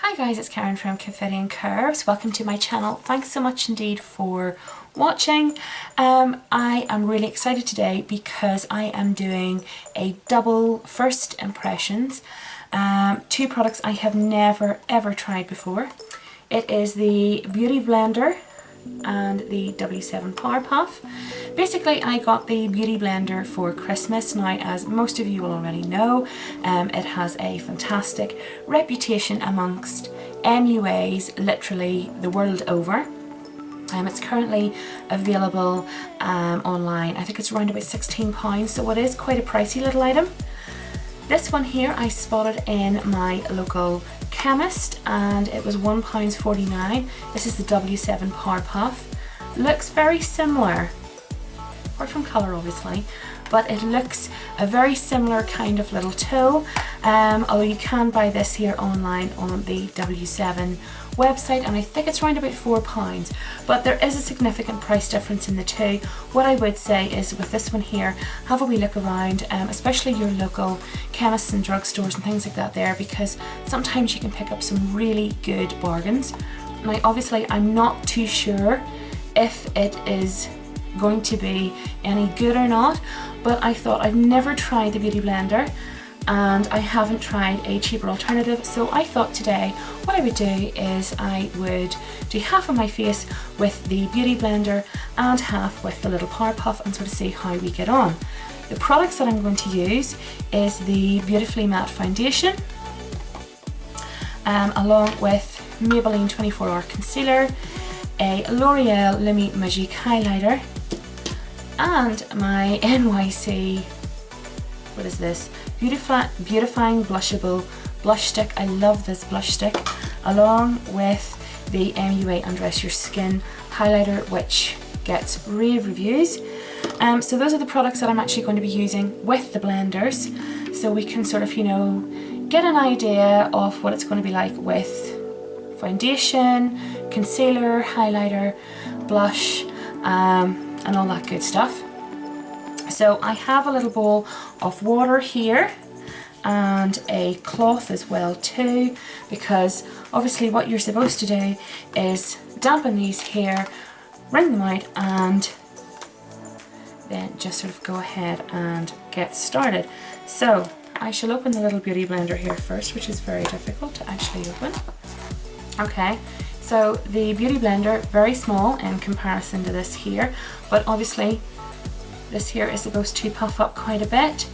Hi guys, it's Karen from Confetti and Curves. Welcome to my channel. Thanks so much indeed for watching. I am really excited today because I am doing a double first impressions. Two products I have never ever tried before. It is the Beauty Blender and the W7 Power Puff. Basically, I got the Beauty Blender for Christmas. Now, as most of you will already know, it has a fantastic reputation amongst MUAs literally the world over. It's currently available online. I think it's around about £16, so it is quite a pricey little item. This one here I spotted in my local chemist and it was £1.49. This is the W7 Power Puff. Looks very similar, apart from colour obviously, but it looks a very similar kind of little tool, although you can buy this here online on the W7 website and I think it's around about £4, but there is a significant price difference in the two. What I would say is with this one here, have a wee look around, especially your local chemists and drugstores and things like that there, because sometimes you can pick up some really good bargains. Now obviously I'm not too sure if it is going to be any good or not, but I thought I've never tried the Beauty Blender and I haven't tried a cheaper alternative, so I thought today what I would do is I would do half of my face with the Beauty Blender and half with the little Power Puff and sort of see how we get on. The products that I'm going to use is the Beautifully Matte Foundation, along with Maybelline 24 Hour Concealer, a L'Oreal Lumi Magique Highlighter, and my NYC, what is this? Beautifying Blushable Blush Stick. I love this blush stick, along with the MUA Undress Your Skin highlighter, which gets rave reviews. So those are the products that I'm actually going to be using with the blenders, so we can sort of, you know, get an idea of what it's going to be like with foundation, concealer, highlighter, blush, and all that good stuff. So I have a little bowl of water here and a cloth as well too, because obviously what you're supposed to do is dampen these here, wring them out, and then just sort of go ahead and get started. So I shall open the little Beauty Blender here first, which is very difficult to actually open. Okay, so the Beauty Blender, very small in comparison to this here, but obviously this here is supposed to puff up quite a bit.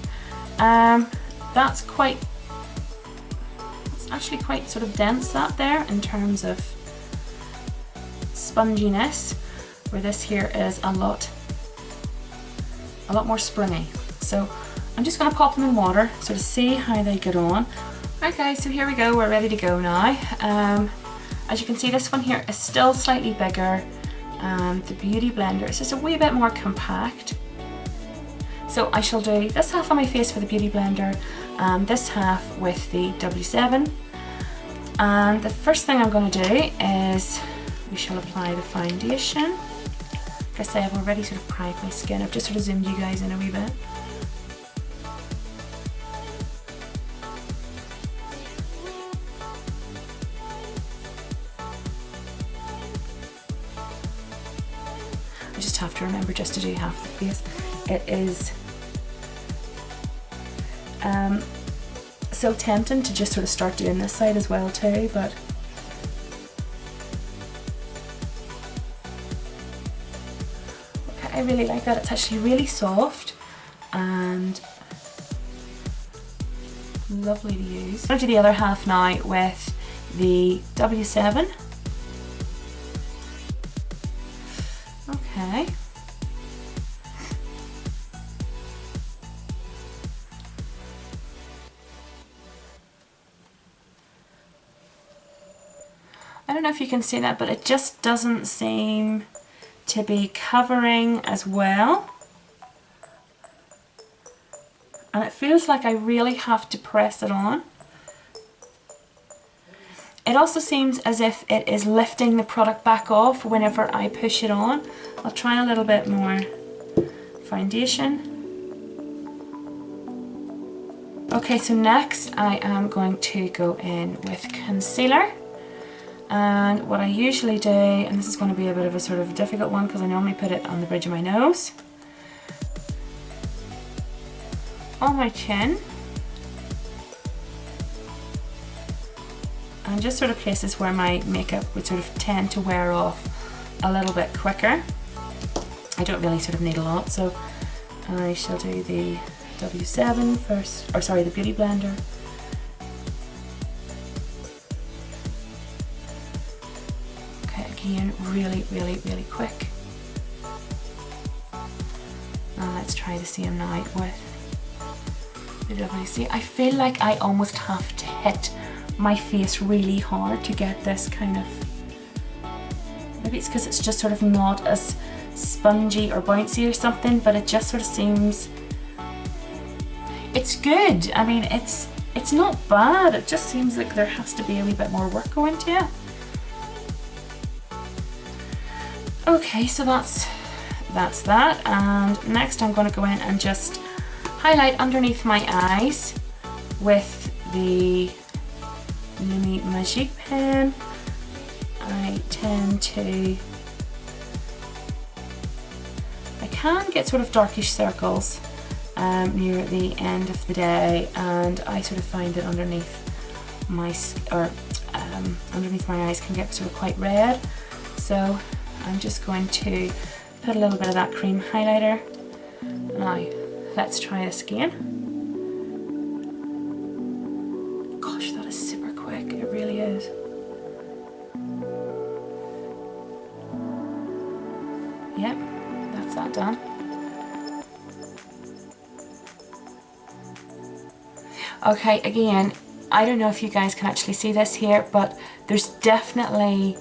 It's actually quite sort of dense, that there, in terms of sponginess, where this here is a lot more springy. So I'm just going to pop them in water, sort of see how they get on. Right guys, so here we go, we're ready to go now. As you can see, this one here is still slightly bigger, and the Beauty Blender is just a wee bit more compact. So I shall do this half on my face for the Beauty Blender and this half with the W7. And the first thing I'm going to do is we shall apply the foundation. Like I say, I've already sort of primed my skin. I've just sort of zoomed you guys in a wee bit. I just have to remember just to do half the face. It is so tempting to just sort of start doing this side as well too, but okay, I really like that. It's actually really soft and lovely to use. I'm going to do the other half now with the W7. Okay. I don't know if you can see that, but it just doesn't seem to be covering as well. And it feels like I really have to press it on. It also seems as if it is lifting the product back off whenever I push it on. I'll try a little bit more foundation. Okay, so next I am going to go in with concealer. And what I usually do, and this is going to be a bit of a sort of difficult one because I normally put it on the bridge of my nose, on my chin, and just sort of places where my makeup would sort of tend to wear off a little bit quicker. I don't really sort of need a lot, so I shall do the W7 first, or sorry, the Beauty Blender. Okay, again, really, really, really quick. And let's try the same now with the WC. I feel like I almost have to hit my face really hard to get this kind of, maybe it's because it's just sort of not as spongy or bouncy or something, but it just sort of seems, it's good. I mean, it's not bad, it just seems like there has to be a wee bit more work going to it. Okay, so that's that, and next I'm going to go in and just highlight underneath my eyes with the Lumi Magic pen. I tend to, I can get sort of darkish circles near the end of the day, and I sort of find that underneath my underneath my eyes can get sort of quite red. So I'm just going to put a little bit of that cream highlighter. Now let's try this again. Gosh, that is super quick, it really is. Yep, that's that done. Okay, again, I don't know if you guys can actually see this here, but there's definitely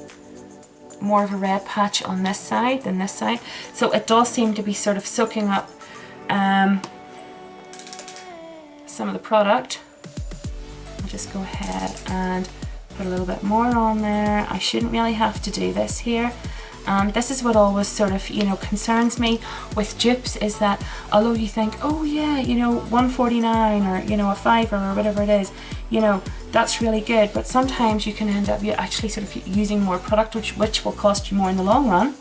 more of a red patch on this side than this side. So it does seem to be sort of soaking up some of the product. I'll just go ahead and put a little bit more on there. I shouldn't really have to do this here. This is what always sort of, you know, concerns me with dupes, is that although you think, oh yeah, you know, $1.49 or, you know, a $5 or whatever it is, you know, that's really good, but sometimes you can end up actually sort of using more product, which will cost you more in the long run.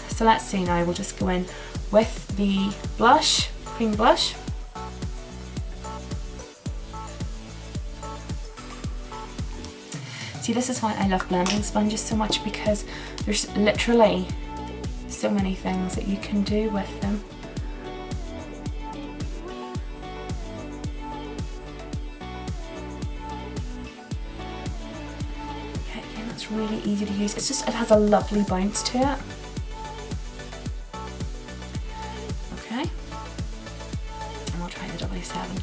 So let's see now, we'll just go in with the blush, cream blush. See, this is why I love blending sponges so much, because there's literally so many things that you can do with them. Okay, again, that's really easy to use. It's just, it has a lovely bounce to it. Okay, and we'll try the W7.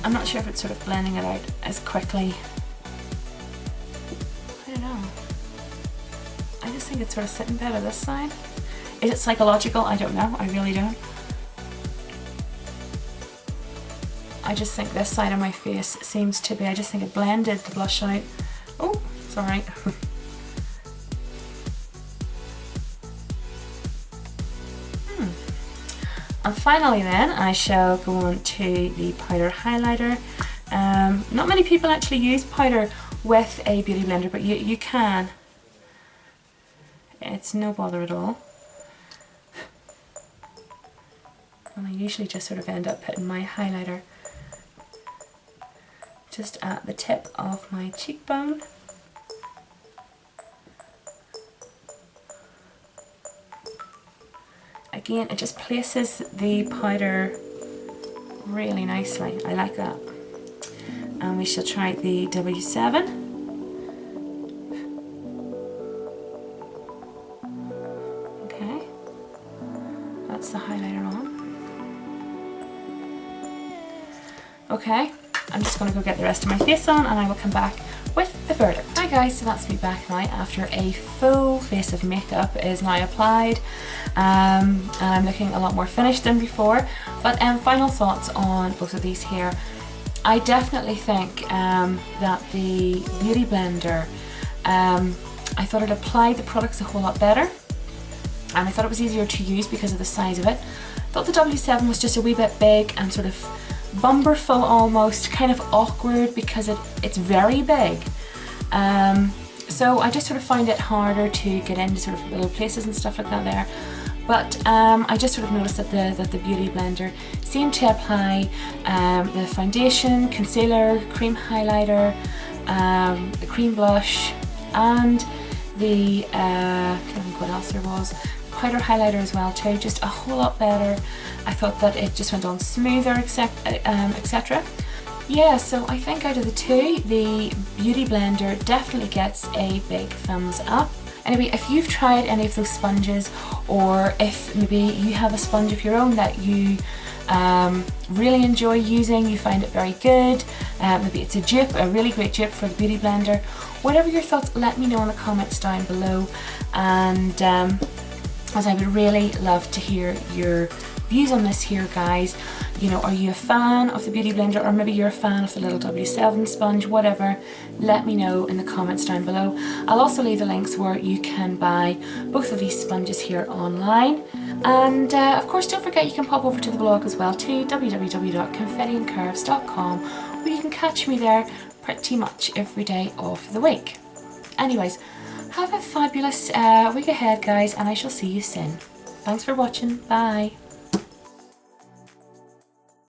I'm not sure if it's sort of blending it out as quickly. I don't know. I just think it's sort of sitting better this side. Is it psychological? I don't know. I really don't. I just think this side of my face seems to be, I just think it blended the blush out. Oh, it's alright. And finally then, I shall go on to the powder highlighter. Not many people actually use powder with a beauty blender, but you can. It's no bother at all. And I usually just sort of end up putting my highlighter just at the tip of my cheekbone. Again, it just places the powder really nicely. I like that. And we shall try the W7. Okay, that's the highlighter on. Okay, I'm just going to go get the rest of my face on, and I will come back with the verdict. Hi guys, so that's me back now after a full face of makeup is now applied, and I'm looking a lot more finished than before. But final thoughts on both of these here. I definitely think that the Beauty Blender, I thought it applied the products a whole lot better. and I thought it was easier to use because of the size of it. Thought the W7 was just a wee bit big and sort of bumperful almost, kind of awkward because it's very big. So I just sort of find it harder to get into sort of little places and stuff like that there. But I just sort of noticed that the Beauty Blender seemed to apply the foundation, concealer, cream highlighter, the cream blush, and the, I can't think what else there was, powder highlighter as well too, just a whole lot better. I thought that it just went on smoother, etc. Yeah, so I think out of the two, the Beauty Blender definitely gets a big thumbs up. Anyway, if you've tried any of those sponges, or if maybe you have a sponge of your own that you really enjoy using, you find it very good, maybe it's a dupe, a really great dupe for the Beauty Blender, whatever your thoughts, let me know in the comments down below, and as I would really love to hear your views on this here, guys. You know, are you a fan of the Beauty Blender, or maybe you're a fan of the little W7 sponge, whatever, let me know in the comments down below. I'll also leave the links where you can buy both of these sponges here online. And of course, don't forget you can pop over to the blog as well too, www.confettiandcurves.com, where you can catch me there pretty much every day of the week. Anyways, have a fabulous week ahead, guys, and I shall see you soon. Thanks for watching. Bye.